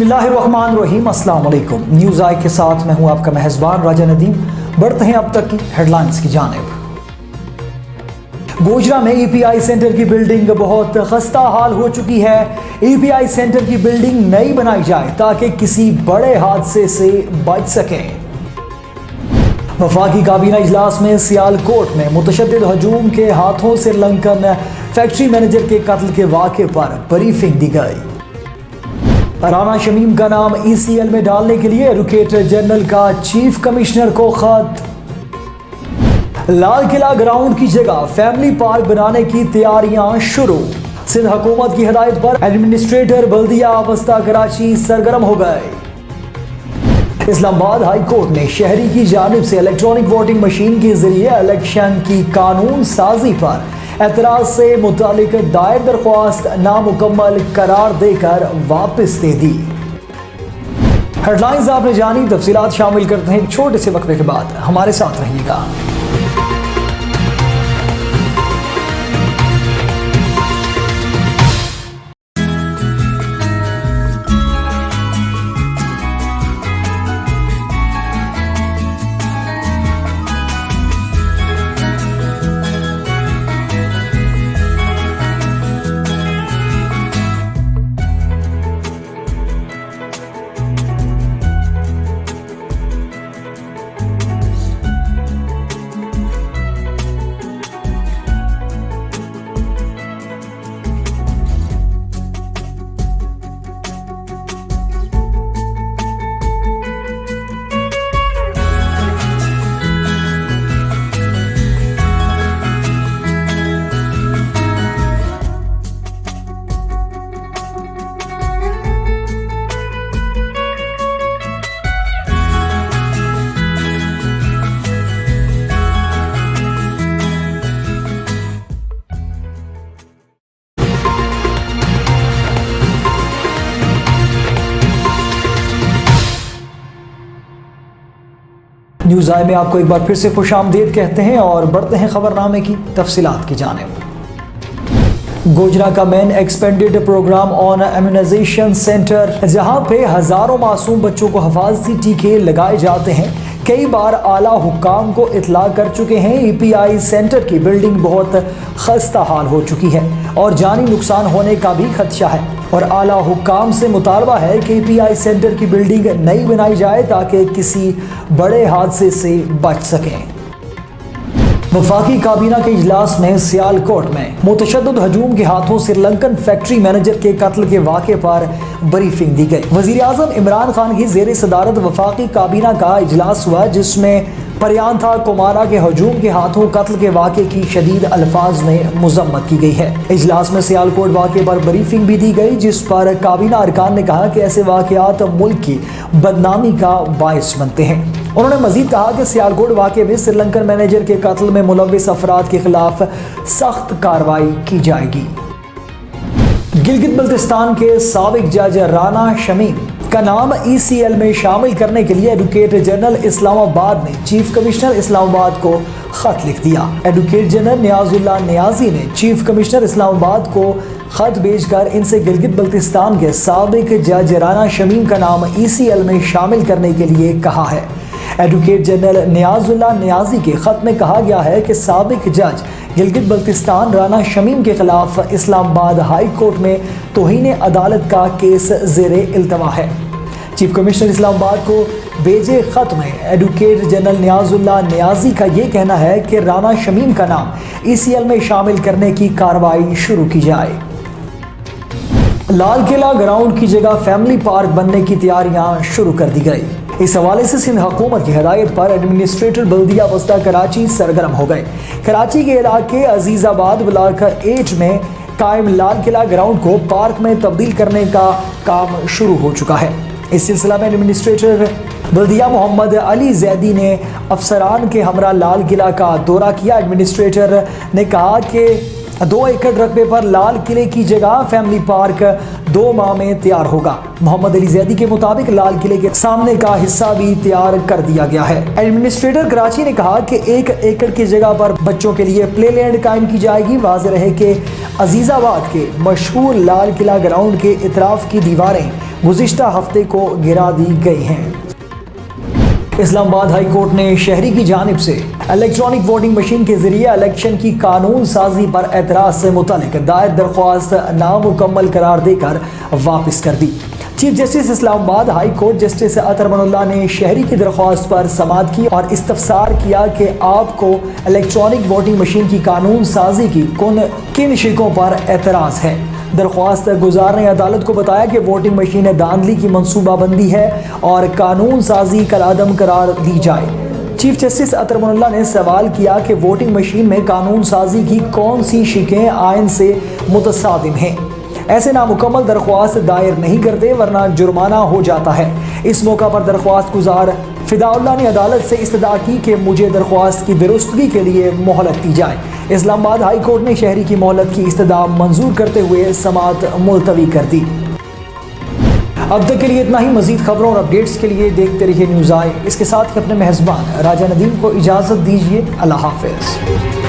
बिस्मिल्लाहिर्रहमानिर्रहीम, अस्सलाम वालेकुम। न्यूज़ आई के साथ मैं हूं आपका मेहज़बान राजा नदीम। बढ़ते हैं अब तक की हेडलाइंस की जानिब। गोजरा में ईपीआई सेंटर की बिल्डिंग बहुत खस्ता हाल हो चुकी है। ईपीआई सेंटर की बिल्डिंग नई बनाई जाए ताकि किसी बड़े हादसे से बच सकें। वफाकी काबीना इजलास में सियालकोट में मुतशद्दिद हजूम के हाथों श्रीलंकन फैक्ट्री मैनेजर के कत्ल के वाक़े पर ब्रीफिंग दी गई। राना शमीम का नाम ईसीएल में डालने के लिए एडवोकेट जनरल का चीफ कमिश्नर को खत। लाल किला ग्राउंड की जगह फैमिली पार्क बनाने की तैयारियां शुरू। सिंध हुकूमत की हिदायत पर एडमिनिस्ट्रेटर बल्दिया वस्ता कराची सरगर्म हो गए। इस्लामाबाद हाई कोर्ट ने शहरी की जानिब से इलेक्ट्रॉनिक वोटिंग मशीन के जरिए इलेक्शन की कानून साजी पर एतराज से मुतालिक दायर दरख्वास्त नामुकम्मल करार देकर वापस दे दी। हेडलाइंस आपने जानी, तफसीलात शामिल करते हैं एक छोटे से वक्फे के बाद। हमारे साथ रहिएगा। न्यूज़ आई में आपको एक बार फिर से खुशामदीद कहते हैं और बढ़ते हैं खबरनामे की तफसीलात की जानिब। गोजरा का main expanded programme on immunisation centre, जहां पे हज़ारों मासूम बच्चों को हिफाजती टीके लगाए जाते हैं, कई बार आला हुक्काम को इतला कर चुके हैं। ईपीआई सेंटर की बिल्डिंग बहुत खस्ता हाल हो चुकी है और जानी नुकसान होने का भी खदशा है और आला हुक्काम से मुतालबा है कि ईपीआई सेंटर की बिल्डिंग नई बनाई जाए ताकि किसी बड़े हादसे से बच सकें। वफाकी काबीना के इजलास में सियालकोट में मुतशद्दिद हजूम के हाथों श्रीलंकन फैक्ट्री मैनेजर के कत्ल के वाक़े पर ब्रीफिंग दी गई। वज़ीर आज़म इमरान खान की ज़ेर सदारत वफाकी काबीना का इजलास हुआ, जिसमें परियांथा कुमारा के हजूम के हाथों कत्ल के वाक़े की शदीद अल्फाज में मुज़म्मत की गई है। इजलास में सियालकोट वाक़े पर ब्रीफिंग भी दी गई, जिस पर काबीना अरकान ने कहा कि ऐसे वाक़यात मुल्क की बदनामी का बायस बनते हैं। उन्होंने मजीद कहा कि सियालकोट वाक़े में श्रीलंकन मैनेजर के कत्ल में मुलव्विस अफराद के खिलाफ सख्त कार्रवाई की जाएगी। गिलगित बल्तिस्तान के साबिक जज राना शमीम का नाम ईसीएल में शामिल करने के लिए एडवोकेट जनरल इस्लामाबाद ने चीफ कमिश्नर इस्लामाबाद को खत लिख दिया। एडवोकेट जनरल नियाजुल्लाह नियाजी ने चीफ कमिश्नर इस्लामाबाद को खत भेजकर इनसे गिलगित बल्तिस्तान के साबिक जज राना शमीम का नाम ईसीएल में शामिल करने के लिए कहा है। एडवोकेट जनरल नियाजुल्लाह नियाजी के खत में कहा गया है कि साबिक जज गिलगित बल्तिस्तान राना शमीम के खिलाफ इस्लामाबाद हाई कोर्ट में तौहीन अदालत का केस ज़ेरे इल्तवा है। चीफ कमिश्नर इस्लामाबाद को भेजे खत में एडवोकेट जनरल नियाजुल्लाह नियाजी का ये कहना है कि राना शमीम का नाम ईसीएल में शामिल करने की कार्रवाई शुरू की जाए। लाल किला ग्राउंड की जगह फैमिली पार्क बनने की तैयारियां शुरू कर दी गई। इस हवाले से सिंध हुकूमत की हिदायत पर एडमिनिस्ट्रेटर बल्दिया वस्ता कराची सरगर्म हो गए। कराची के इलाके अजीजाबाद ब्लॉक 8 में कायम लाल किला ग्राउंड को पार्क में तब्दील करने का काम शुरू हो चुका है। इस सिलसिला में एडमिनिस्ट्रेटर बल्दिया मोहम्मद अली जैदी ने अफसरान के हमरा लाल किला का दौरा किया। एडमिनिस्ट्रेटर ने कहा कि 2 एकड़ रकबे पर लाल किले की जगह फैमिली पार्क 2 माह में तैयार होगा। मोहम्मद अली जैदी के मुताबिक लाल किले के सामने का हिस्सा भी तैयार कर दिया गया है। एडमिनिस्ट्रेटर कराची ने कहा कि 1 एकड़ की जगह पर बच्चों के लिए प्ले लैंड कायम की जाएगी। वाज़ेह रहे कि अजीजाबाद के मशहूर लाल किला ग्राउंड के इतराफ की दीवारें गुज़िश्ता हफ्ते को गिरा दी गई हैं। इस्लामाबाद हाई कोर्ट ने शहरी की जानिब से इलेक्ट्रॉनिक वोटिंग मशीन के जरिए इलेक्शन की कानून साजी पर एतराज़ से मुतालिक दायर दरख्वास्त नामुकम्मल करार देकर वापस कर दी। Chief justice Islamabad high court justice Athar Minallah ने शहरी की दरख्वास्त पर समाअत की और इस्तफसार किया कि आपको इलेक्ट्रॉनिक वोटिंग मशीन की कानून साजी की किन शिकों पर एतराज़ है। दरख्वास्त गुजार ने अदालत को बताया कि वोटिंग मशीन धांधली की मनसूबाबंदी है और कानून साजी कलादम करार दी जाए। चीफ जस्टिस अतर मनुल्लाह ने सवाल किया कि वोटिंग मशीन में कानून साजी की कौन सी शिकें आइन से मुतसादिम हैं। ऐसे नामुकम्मल दरख्वास्त दायर नहीं करते वरना जुर्माना हो जाता है। इस मौका पर दरख्वास्त गुजार फिदाउल्लाह ने अदालत से इस्तदा की कि मुझे दरख्वास्त की दुरुस्तगी के लिए मोहलत दी जाए। इस्लामाबाद हाई कोर्ट ने शहरी की मोहलत की इस्तदा मंजूर करते हुए समाअत मुलतवी कर दी। अब तक के लिए इतना ही। मजीद खबरों और अपडेट्स के लिए देखते रहिए न्यूज़ आए। इसके साथ ही अपने मेहज़बान राजा नदीम को इजाज़त दीजिए। अल्लाह हाफ़िज़।